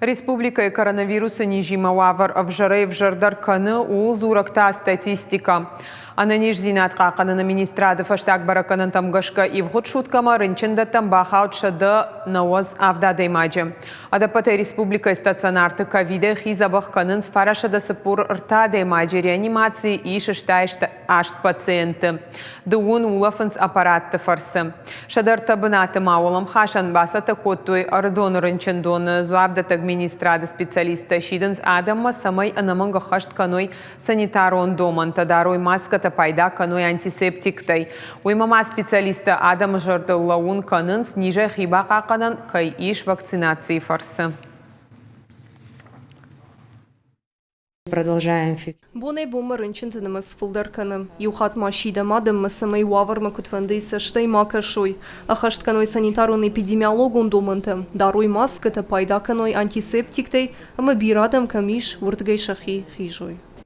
Республика коронавируса нижимававр авжарей вжардар каны ул зуракта статистика. Ананиш зинат қақаны министрады фаштак бараканын тамгашка ивғыт шуткама рынчында тамбахаут шады науаз авдады имаджы. Адапаты республика стационарты ковиды хизабах канын сфарашада сыпур ртады имаджы реанимации и шыштайшты ашт пациенты. Дуун улафынс аппаратты фарсы. Шадар табынаты маулам хашан басата коттуй ардон рынчындоны зуабдатаг министрады специалиста шидынс адамма самай анаманга хашт каной санитарон доман тадарой маска пайда каной антисептиктай. Уймама специалиста Адам Жардыллаун канын ниже хиба қақанын кай иш вакцинации фарсы. Продолжаем фиксировать. Боней бумарынчынтынымыз фылдарканым. Юхат машида мадым мысымай ваварма кутвандыйса штай макашой. Ахаштканой санитарун эпидемиологун домантым. Даруй маската пайда каной антисептиктай, ама бирадам камиш вуртгай шахи хижой.